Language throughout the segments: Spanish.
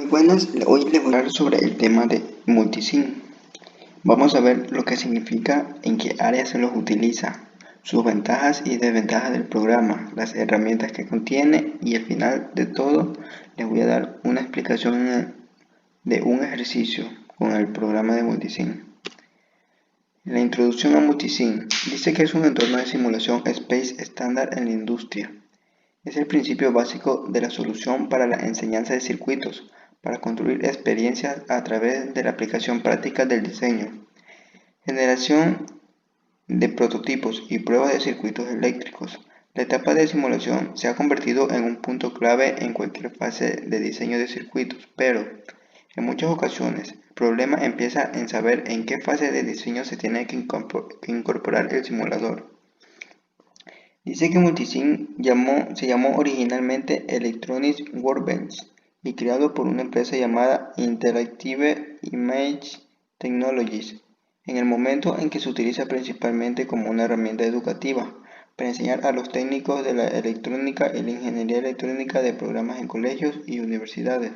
buenas, hoy les voy a hablar sobre el tema de multisim. Vamos a ver lo que significa, en qué áreas se los utiliza, sus ventajas y desventajas del programa, las herramientas que contiene y al final de todo les voy a dar una explicación de un ejercicio con el programa de multisim. La introducción a multisim dice que es un entorno de simulación space estándar en la industria. Es el principio básico de la solución para la enseñanza de circuitos, para construir experiencias a través de la aplicación práctica del diseño, generación de prototipos y pruebas de circuitos eléctricos. La etapa de simulación se ha convertido en un punto clave en cualquier fase de diseño de circuitos, pero en muchas ocasiones el problema empieza en saber en qué fase de diseño se tiene que incorporar el simulador. Dice que Multisim se llamó originalmente Electronics Workbench y creado por una empresa llamada Interactive Image Technologies, en el momento en que se utiliza principalmente como una herramienta educativa para enseñar a los técnicos de la electrónica y la ingeniería electrónica de programas en colegios y universidades.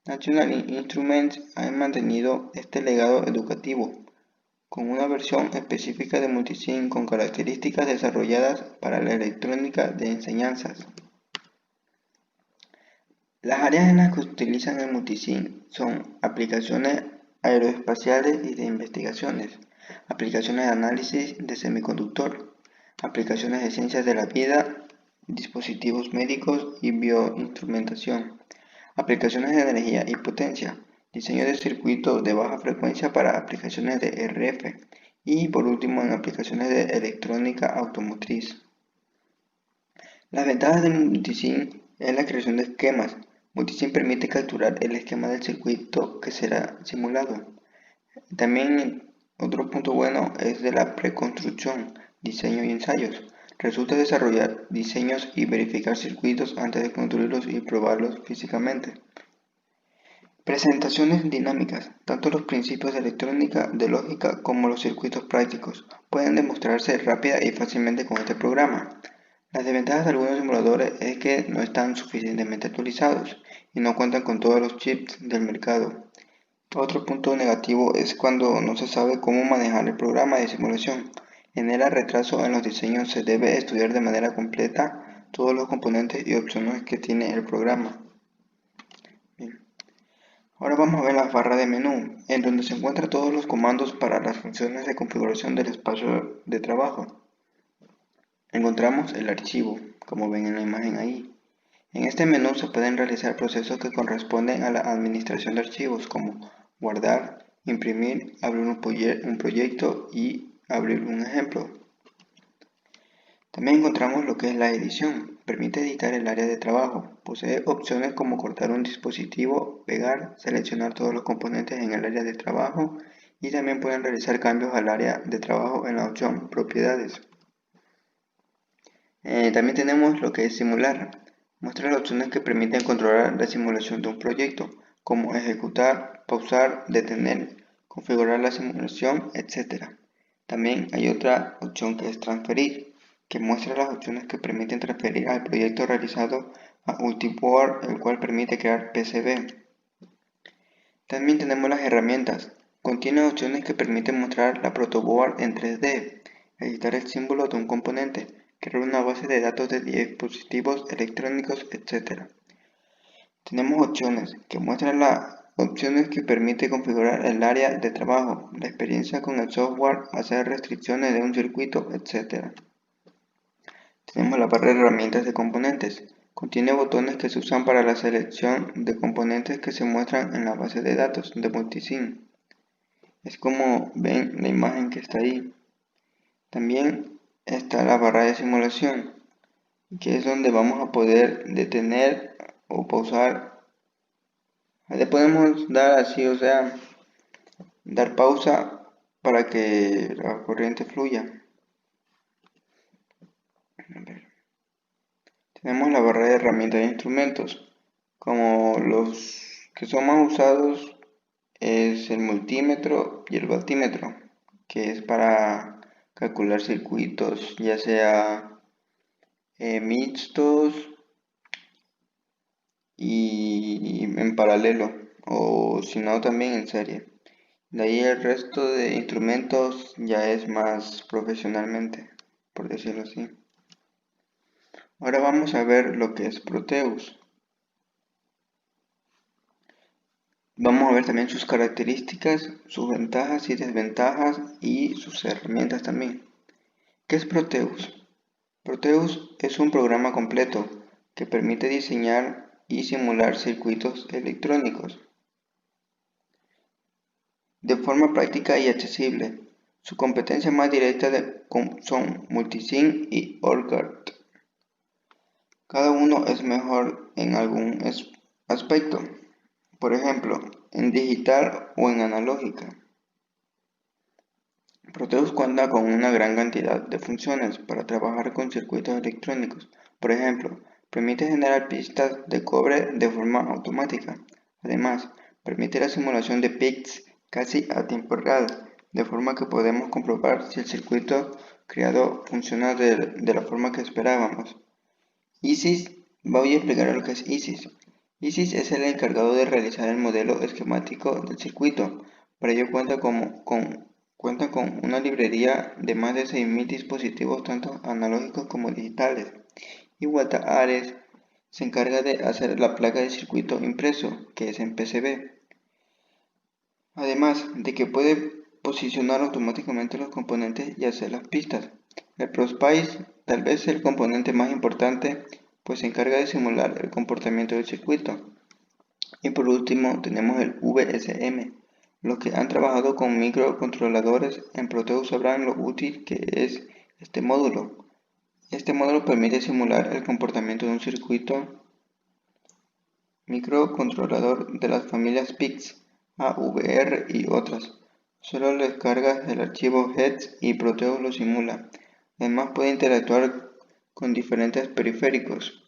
National Instruments ha mantenido este legado educativo con una versión específica de Multisim con características desarrolladas para la electrónica de enseñanzas. Las áreas en las que se utilizan el Multisim son aplicaciones aeroespaciales y de investigaciones, aplicaciones de análisis de semiconductor, aplicaciones de ciencias de la vida, dispositivos médicos y bioinstrumentación, aplicaciones de energía y potencia, diseño de circuitos de baja frecuencia para aplicaciones de RF y por último en aplicaciones de electrónica automotriz. Las ventajas de Multisim es la creación de esquemas. Multisim permite capturar el esquema del circuito que será simulado. También otro punto bueno es de la preconstrucción, diseño y ensayos. Resulta desarrollar diseños y verificar circuitos antes de construirlos y probarlos físicamente. Presentaciones dinámicas. Tanto los principios de electrónica, de lógica, como los circuitos prácticos pueden demostrarse rápida y fácilmente con este programa. Las desventajas de algunos simuladores es que no están suficientemente actualizados y no cuentan con todos los chips del mercado. Otro punto negativo es cuando no se sabe cómo manejar el programa de simulación. Genera retraso en los diseños, se debe estudiar de manera completa todos los componentes y opciones que tiene el programa. Bien. Ahora vamos a ver la barra de menú, en donde se encuentran todos los comandos para las funciones de configuración del espacio de trabajo. Encontramos el archivo, como ven en la imagen ahí. En este menú se pueden realizar procesos que corresponden a la administración de archivos, como guardar, imprimir, abrir un proyecto y abrir un ejemplo. También encontramos lo que es la edición. Permite editar el área de trabajo. Posee opciones como cortar un dispositivo, pegar, seleccionar todos los componentes en el área de trabajo y también pueden realizar cambios al área de trabajo en la opción Propiedades. También tenemos lo que es simular. Muestra las opciones que permiten controlar la simulación de un proyecto, como ejecutar, pausar, detener, configurar la simulación, etc. También hay otra opción que es transferir, que muestra las opciones que permiten transferir al proyecto realizado a Ultiboard, el cual permite crear PCB. También tenemos las herramientas. Contiene opciones que permiten mostrar la protoboard en 3D, editar el símbolo de un componente, crear una base de datos de dispositivos electrónicos, etc. Tenemos opciones que muestran las opciones que permite configurar el área de trabajo, la experiencia con el software, hacer restricciones de un circuito, etc. Tenemos la barra de herramientas de componentes. Contiene botones que se usan para la selección de componentes que se muestran en la base de datos de Multisim. Es como ven la imagen que está ahí. También está la barra de simulación, que es donde vamos a poder detener o pausar. Le podemos dar así, o sea, dar pausa para que la corriente fluya. Tenemos la barra de herramientas e instrumentos, como los que son más usados es el multímetro y el voltímetro, que es para calcular circuitos, ya sea mixtos y en paralelo, o si no también en serie. De ahí el resto de instrumentos ya es más profesionalmente, por decirlo así. Ahora vamos a ver lo que es Proteus. Vamos a ver también sus características, sus ventajas y desventajas y sus herramientas también. ¿Qué es Proteus? Proteus es un programa completo que permite diseñar y simular circuitos electrónicos de forma práctica y accesible. Su competencia más directa son Multisim y OrCAD. Cada uno es mejor en algún aspecto, por ejemplo, en digital o en analógica. Proteus cuenta con una gran cantidad de funciones para trabajar con circuitos electrónicos. Por ejemplo, permite generar pistas de cobre de forma automática. Además, permite la simulación de bits casi a tiempo real, de forma que podemos comprobar si el circuito creado funciona de la forma que esperábamos. ISIS, voy a explicar lo que es ISIS. ISIS es el encargado de realizar el modelo esquemático del circuito. Para ello cuenta con una librería de más de 6.000 dispositivos tanto analógicos como digitales. Y Ares se encarga de hacer la placa de circuito impreso, que es en PCB. Además de que puede posicionar automáticamente los componentes y hacer las pistas. El ProSpice tal vez es el componente más importante, pues se encarga de simular el comportamiento del circuito. Y por último tenemos el VSM. Los que han trabajado con microcontroladores en Proteus sabrán lo útil que es este módulo. Este módulo permite simular el comportamiento de un circuito microcontrolador de las familias PIC, AVR y otras. Solo le descargas el archivo heads y Proteus lo simula. Además puede interactuar con diferentes periféricos.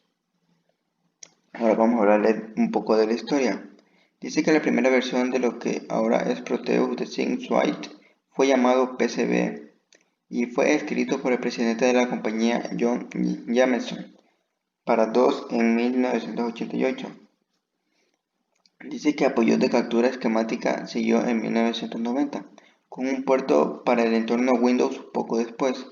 Ahora vamos a hablarle un poco de la historia. Dice que la primera versión de lo que ahora es Proteus de SimSuite fue llamado PCB y fue escrito por el presidente de la compañía John Jameson para DOS en 1988. Dice que apoyo de captura esquemática siguió en 1990, con un puerto para el entorno Windows poco después.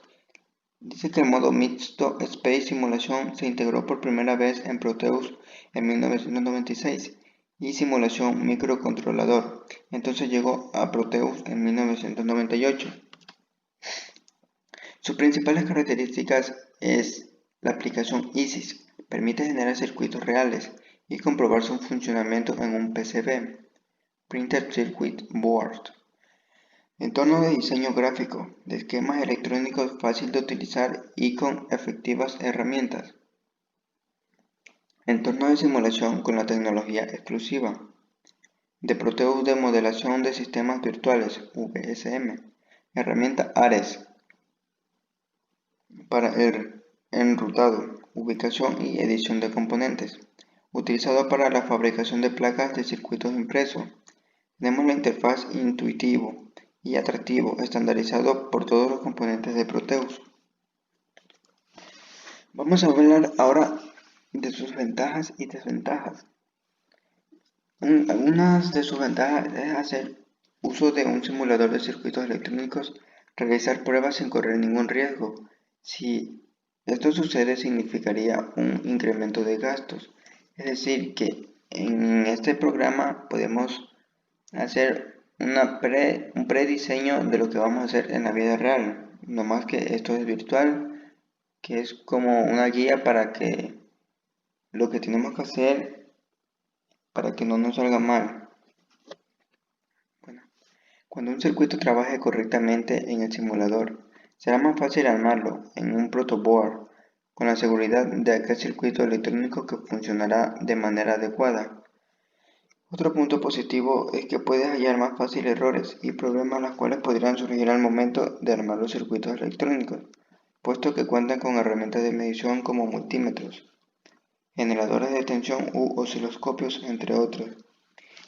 Dice que el modo mixto Space Simulation se integró por primera vez en Proteus en 1996 y simulación microcontrolador. Entonces llegó a Proteus en 1998. Sus principales características es la aplicación ISIS. Permite generar circuitos reales y comprobar su funcionamiento en un PCB, Printed Circuit Board. Entorno de diseño gráfico, de esquemas electrónicos fácil de utilizar y con efectivas herramientas. Entorno de simulación con la tecnología exclusiva. De Proteus de modelación de sistemas virtuales, VSM. Herramienta Ares para el enrutado, ubicación y edición de componentes. Utilizado para la fabricación de placas de circuitos impresos. Tenemos la interfaz intuitivo y atractivo, estandarizado por todos los componentes de Proteus. Vamos a hablar ahora de sus ventajas y desventajas. Algunas de sus ventajas es hacer uso de un simulador de circuitos electrónicos, realizar pruebas sin correr ningún riesgo. Si esto sucede, significaría un incremento de gastos. Es decir, que en este programa podemos hacer un prediseño de lo que vamos a hacer en la vida real. No más que esto es virtual, que es como una guía para que lo que tenemos que hacer para que no nos salga mal. Bueno, cuando un circuito trabaje correctamente en el simulador, será más fácil armarlo en un protoboard con la seguridad de aquel circuito electrónico que funcionará de manera adecuada. Otro punto positivo es que puedes hallar más fácil errores y problemas los cuales podrían surgir al momento de armar los circuitos electrónicos, puesto que cuentan con herramientas de medición como multímetros, generadores de tensión u osciloscopios, entre otros.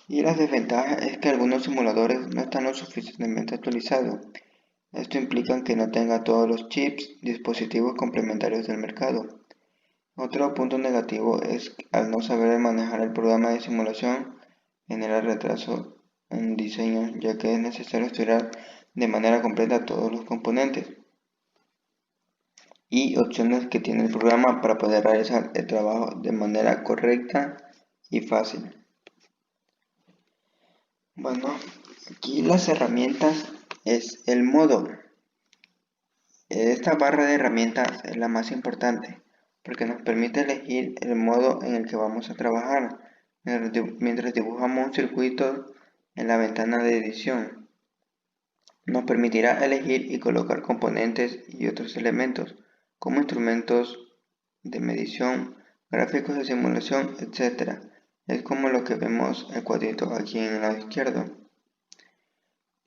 Y la desventaja es que algunos simuladores no están lo suficientemente actualizados. Esto implica que no tenga todos los chips, dispositivos complementarios del mercado. Otro punto negativo es que al no saber manejar el programa de simulación genera retraso en diseño, ya que es necesario estudiar de manera completa todos los componentes y opciones que tiene el programa para poder realizar el trabajo de manera correcta y fácil. Bueno, aquí las herramientas es el modo. Esta barra de herramientas es la más importante porque nos permite elegir el modo en el que vamos a trabajar mientras dibujamos un circuito en la ventana de edición. Nos permitirá elegir y colocar componentes y otros elementos como instrumentos de medición, gráficos de simulación, etc. Es como lo que vemos el cuadrito aquí en el lado izquierdo.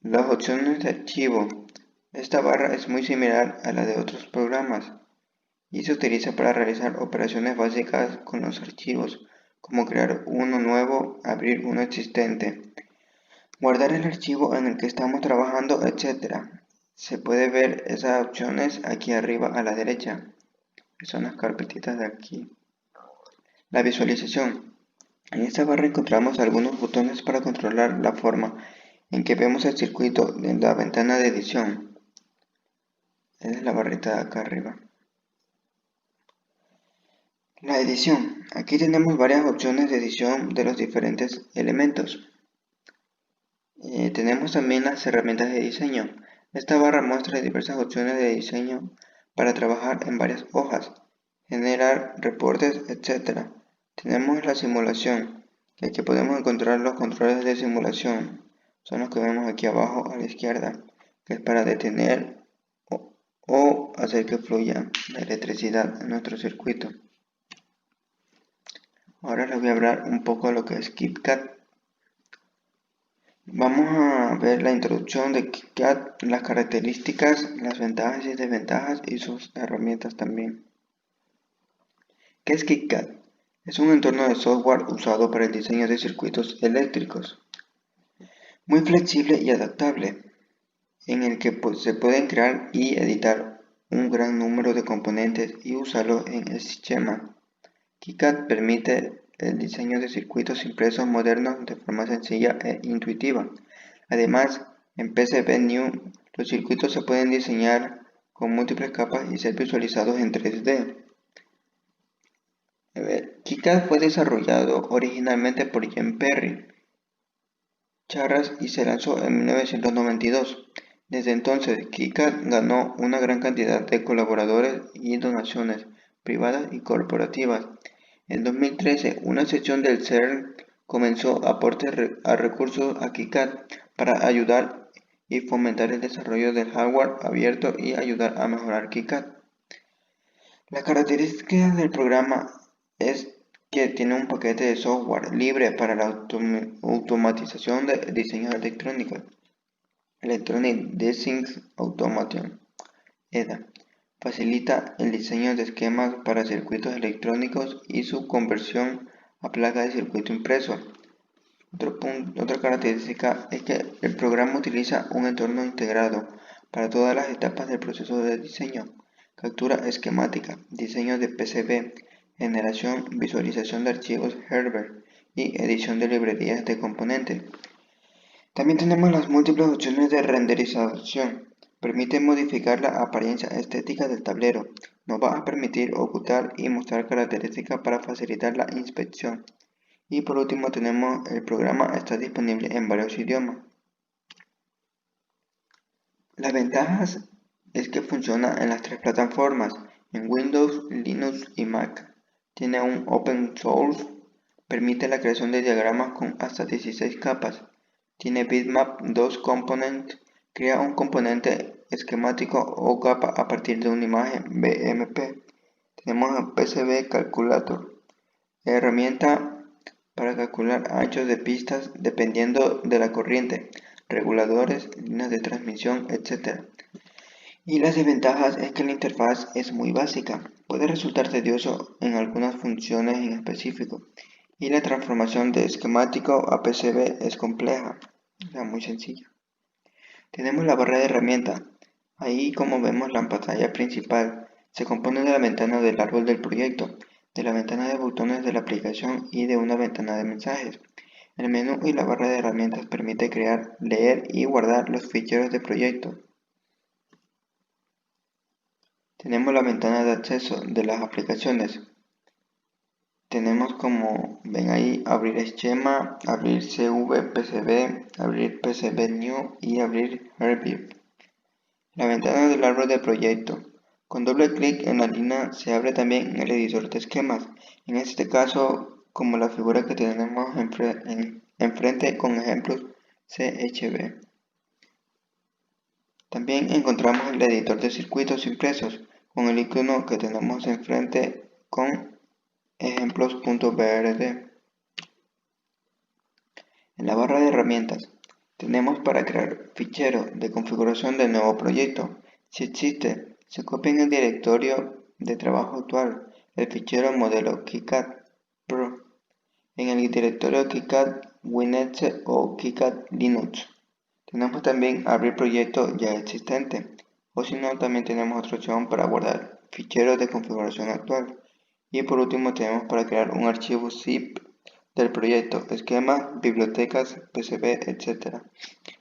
Las opciones de archivo. Esta barra es muy similar a la de otros programas y se utiliza para realizar operaciones básicas con los archivos, como crear uno nuevo, abrir uno existente, guardar el archivo en el que estamos trabajando, etc. Se puede ver esas opciones aquí arriba a la derecha, que son las carpetitas de aquí. La visualización. En esta barra encontramos algunos botones para controlar la forma en que vemos el circuito en la ventana de edición. Esa es la barrita de acá arriba. La edición. Aquí tenemos varias opciones de edición de los diferentes elementos. Tenemos también las herramientas de diseño. Esta barra muestra diversas opciones de diseño para trabajar en varias hojas, generar reportes, etc. Tenemos la simulación, que aquí podemos encontrar los controles de simulación. Son los que vemos aquí abajo a la izquierda, que es para detener o hacer que fluya la electricidad en nuestro circuito. Ahora les voy a hablar un poco de lo que es KitKat. Vamos a ver la introducción de KitKat, las características, las ventajas y desventajas y sus herramientas también. ¿Qué es KitKat? Es un entorno de software usado para el diseño de circuitos eléctricos, muy flexible y adaptable, en el que se pueden crear y editar un gran número de componentes y usarlo en el sistema. KitKat permite el diseño de circuitos impresos modernos de forma sencilla e intuitiva. Además, en PCB-New, los circuitos se pueden diseñar con múltiples capas y ser visualizados en 3D. KitKat fue desarrollado originalmente por Jen Perry Charras y se lanzó en 1992. Desde entonces, KitKat ganó una gran cantidad de colaboradores y donaciones privadas y corporativas. En 2013, una sección del CERN comenzó aportes a recursos a KitKat para ayudar y fomentar el desarrollo del hardware abierto y ayudar a mejorar KitKat. La característica del programa es que tiene un paquete de software libre para la automatización de diseños electrónicos, Electronic Design Automation, EDA. Facilita el diseño de esquemas para circuitos electrónicos y su conversión a placa de circuito impreso. Otra característica es que el programa utiliza un entorno integrado para todas las etapas del proceso de diseño: captura esquemática, diseño de PCB, generación, visualización de archivos Herbert y edición de librerías de componentes. También tenemos las múltiples opciones de renderización. Permite modificar la apariencia estética del tablero. Nos va a permitir ocultar y mostrar características para facilitar la inspección. Y por último tenemos el programa está disponible en varios idiomas. Las ventajas es que funciona en las tres plataformas, en Windows, Linux y Mac. Tiene un open source, permite la creación de diagramas con hasta 16 capas. Tiene bitmap 2 component, crea un componente esquemático o capa a partir de una imagen BMP. Tenemos el PCB Calculator, herramienta para calcular anchos de pistas dependiendo de la corriente, reguladores, líneas de transmisión, etc. Y las desventajas es que la interfaz es muy básica, puede resultar tedioso en algunas funciones en específico, y la transformación de esquemático a PCB es compleja, o sea, muy sencilla. Tenemos la barra de herramientas. Ahí, como vemos, la pantalla principal se compone de la ventana del árbol del proyecto. de la ventana de botones de la aplicación y de una ventana de mensajes. El menú y la barra de herramientas permite crear, leer y guardar los ficheros de proyecto. Tenemos la ventana de acceso de las aplicaciones. Tenemos, como ven ahí, abrir esquema, abrir CVPCB, abrir PCB New y abrir Review. La ventana del árbol de proyecto. Con doble clic en la línea se abre también el editor de esquemas. En este caso, como la figura que tenemos enfrente con ejemplos CHB. También encontramos el editor de circuitos impresos con el icono que tenemos enfrente con ejemplos.brd. En la barra de herramientas tenemos para crear fichero de configuración del nuevo proyecto. Si existe, se copia en el directorio de trabajo actual el fichero modelo KiCad Pro en el directorio KiCad Windows o KiCad Linux. Tenemos también abrir proyecto ya existente, o si no, también tenemos otra opción para guardar ficheros de configuración actual. Y por último tenemos para crear un archivo zip del proyecto, esquemas, bibliotecas, PCB, etc.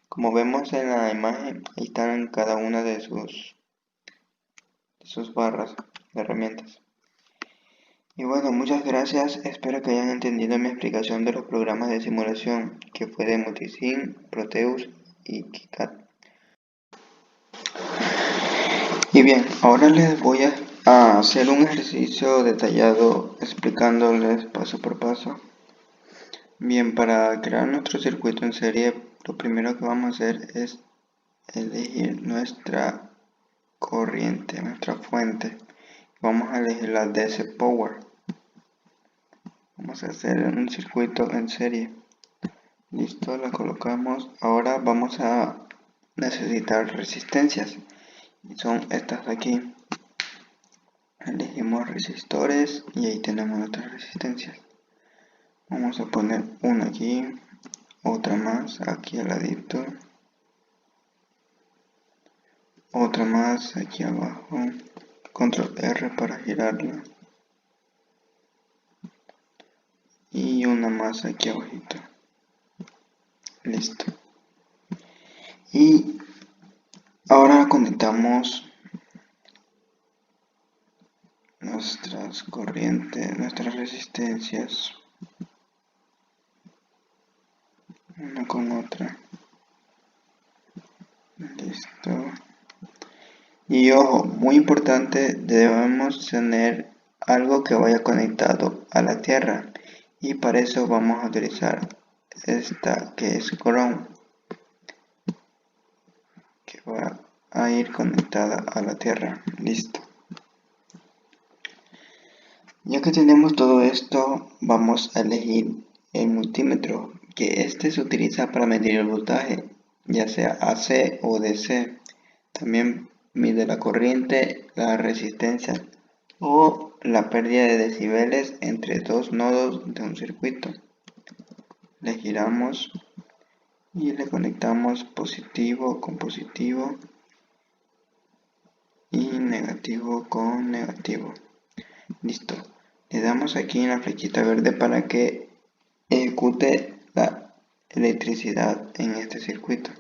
Como vemos en la imagen, ahí están cada una de sus barras de herramientas. Y bueno, muchas gracias, espero que hayan entendido mi explicación de los programas de simulación, que fue de Multisim, Proteus y KiCad. Y bien, ahora les voy a hacer un ejercicio detallado explicándoles paso por paso. Bien, para crear nuestro circuito en serie, lo primero que vamos a hacer es elegir nuestra corriente, nuestra fuente. Vamos a elegir la DC Power. Vamos a hacer un circuito en serie. Listo, la colocamos. Ahora vamos a necesitar resistencias. Son estas de aquí. Elegimos resistores y ahí tenemos nuestras resistencias. Vamos a poner una aquí, otra más aquí al ladito, otra más aquí abajo, control R para girarla y una más aquí abajito. Listo. Y ahora conectamos nuestras corrientes, nuestras resistencias una con otra. Listo. Y ojo, muy importante, debemos tener algo que vaya conectado a la tierra, y para eso vamos a utilizar esta que es ground, que va a ir conectada a la tierra. Listo. Ya que tenemos todo esto, vamos a elegir el multímetro, que este se utiliza para medir el voltaje, ya sea AC o DC. También mide la corriente, la resistencia o la pérdida de decibeles entre dos nodos de un circuito. Le giramos y le conectamos positivo con positivo y negativo con negativo. Listo. Le damos aquí en la flechita verde para que ejecute la electricidad en este circuito.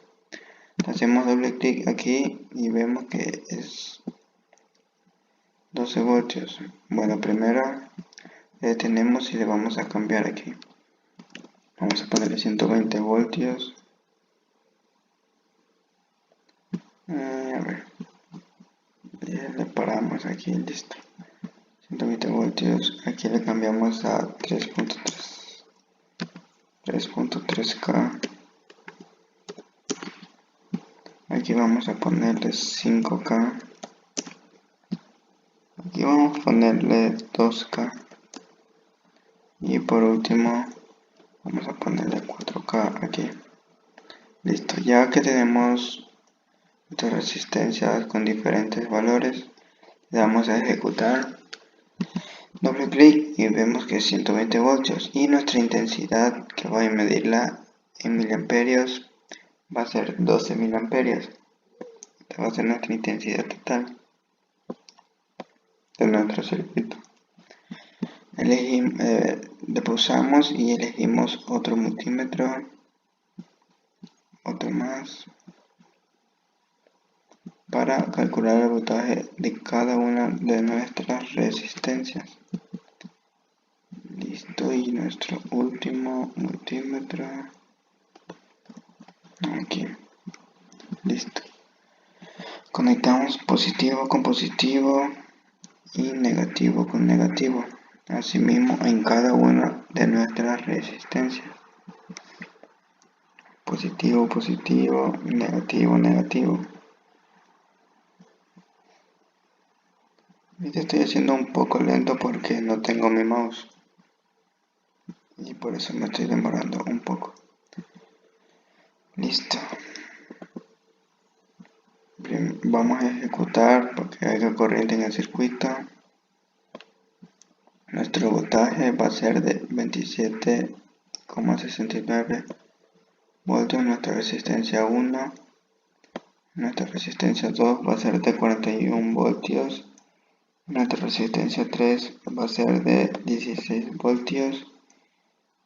Hacemos doble clic aquí y vemos que es 12 voltios. Bueno, primero le detenemos y le vamos a cambiar aquí. Vamos a ponerle 120 voltios. A ver, le paramos aquí, listo. 120 voltios, aquí le cambiamos a 3.3K. Aquí vamos a ponerle 5K. Aquí vamos a ponerle 2K. Y por último vamos a ponerle 4K aquí. Listo, ya que tenemos nuestras resistencias con diferentes valores, le damos a ejecutar, doble clic y vemos que es 120 voltios, y nuestra intensidad, que voy a medirla en miliamperios, va a ser 12 miliamperios. Esta va a ser nuestra intensidad total de nuestro circuito. Le pulsamos y elegimos otro multímetro, otro más, para calcular el voltaje de cada una de nuestras resistencias. Listo, y nuestro último multímetro aquí. Listo. Conectamos positivo con positivo y negativo con negativo. Asimismo en cada una de nuestras resistencias. Positivo, positivo, negativo, negativo. Estoy haciendo un poco lento porque no tengo mi mouse. Y por eso me estoy demorando un poco. Listo. Vamos a ejecutar porque haya corriente en el circuito. Nuestro voltaje va a ser de 27,69 voltios. Nuestra resistencia 1. Nuestra resistencia 2 va a ser de 41 voltios. Nuestra resistencia 3 va a ser de 16 voltios.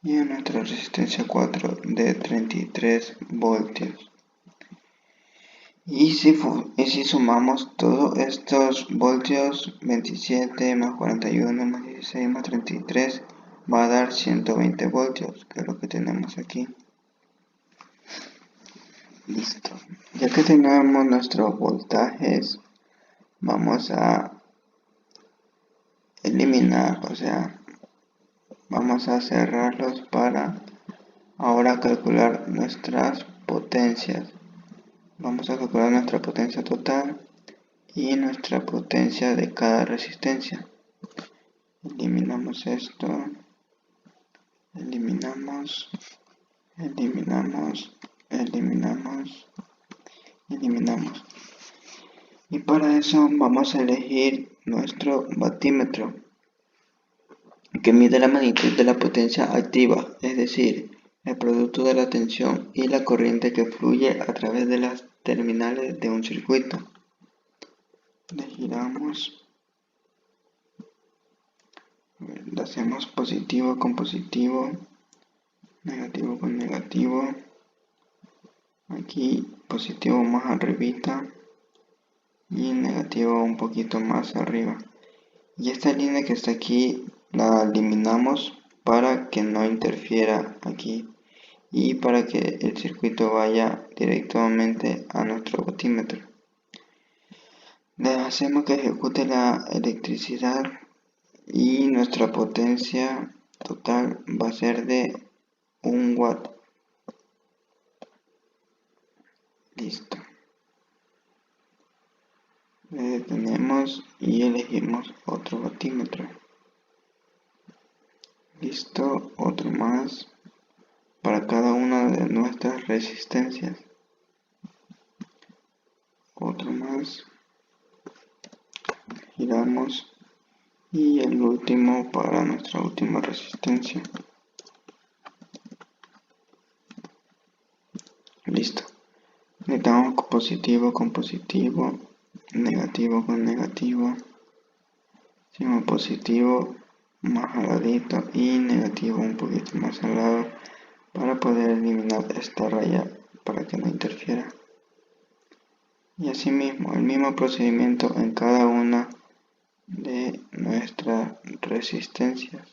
Y nuestra resistencia 4 de 33 voltios. Y si sumamos todos estos voltios, 27 más 41 más 16 más 33, va a dar 120 voltios, que es lo que tenemos aquí. Listo. Ya que tenemos nuestros voltajes, vamos a eliminar, o sea, vamos a cerrarlos para ahora calcular nuestras potencias. Vamos a calcular nuestra potencia total y nuestra potencia de cada resistencia. Eliminamos esto, eliminamos, y para eso vamos a elegir nuestro batímetro, que mide la magnitud de la potencia activa, es decir, el producto de la tensión y la corriente que fluye a través de las terminales de un circuito. Le giramos, le hacemos positivo con positivo, negativo con negativo, aquí positivo más arribita y negativo un poquito más arriba. Y esta línea que está aquí la eliminamos para que no interfiera aquí y para que el circuito vaya directamente a nuestro voltímetro. Le hacemos que ejecute la electricidad y nuestra potencia total va a ser de 1 watt. Listo. Le detenemos y elegimos otro voltímetro. Listo, otro más para cada una de nuestras resistencias. Otro más. Giramos y el último para nuestra última resistencia. Listo. Necesitamos positivo con positivo, negativo con negativo, hicimos positivo más al ladito y negativo un poquito más al lado para poder eliminar esta raya para que no interfiera. Y asimismo, el mismo procedimiento en cada una de nuestras resistencias.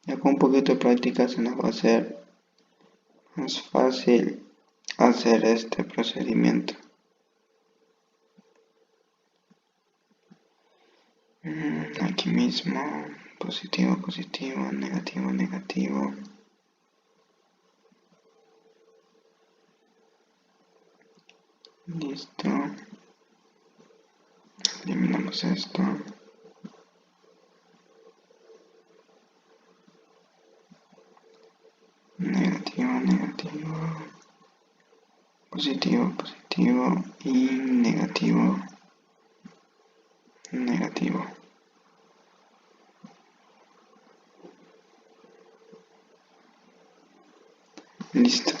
Ya con un poquito de práctica se nos va a hacer más fácil hacer este procedimiento. Aquí mismo, positivo, positivo, negativo, negativo. Listo. Eliminamos esto. Negativo, negativo. Positivo, positivo y negativo, negativo. Listo.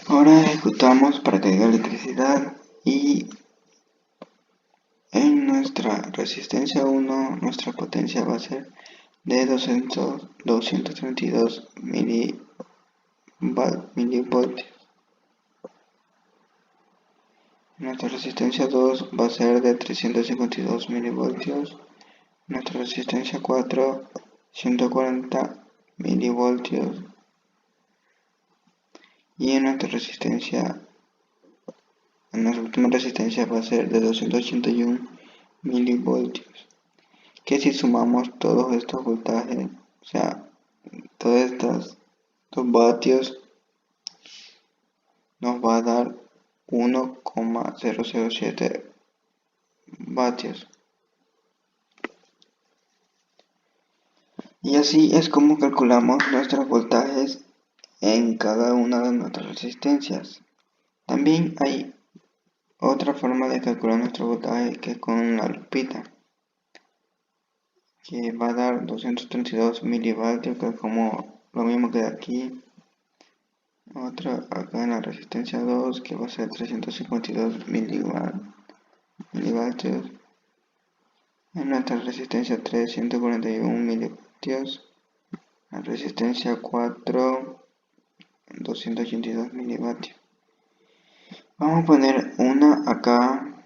Ahora ejecutamos para que haya electricidad y en nuestra nuestra resistencia 1, nuestra potencia va a ser de 232 milivoltios. Nuestra resistencia 2 va a ser de 352 milivoltios. Nuestra resistencia 4, 140 milivoltios. Y en nuestra última resistencia va a ser de 281 milivoltios. Que si sumamos todos estos voltajes, o sea, todos estos vatios, nos va a dar 1,007 vatios. Y así es como calculamos nuestros voltajes en cada una de nuestras resistencias. También hay otra forma de calcular nuestro voltaje que es con la lupita, que va a dar 232 milivoltios, que es como lo mismo que de aquí. Otra acá en la resistencia 2, que va a ser 352 milivoltios. En nuestra resistencia 3, 141 milivoltios. La resistencia 4, 282 milivoltios. Vamos a poner una acá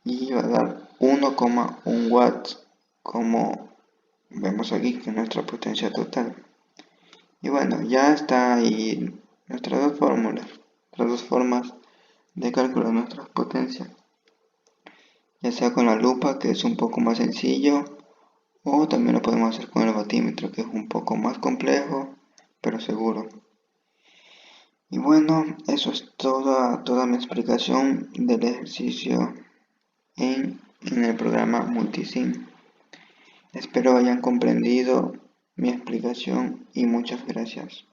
y va a dar 1,1 watts, como vemos aquí, que es nuestra potencia total. Y bueno, ya está ahí nuestras dos fórmulas, las dos formas de calcular nuestras potencias, ya sea con la lupa, que es un poco más sencillo, o también lo podemos hacer con el batímetro, que es un poco más complejo, pero seguro. Y bueno, eso es toda mi explicación del ejercicio en el programa Multisim. Espero hayan comprendido mi explicación y muchas gracias.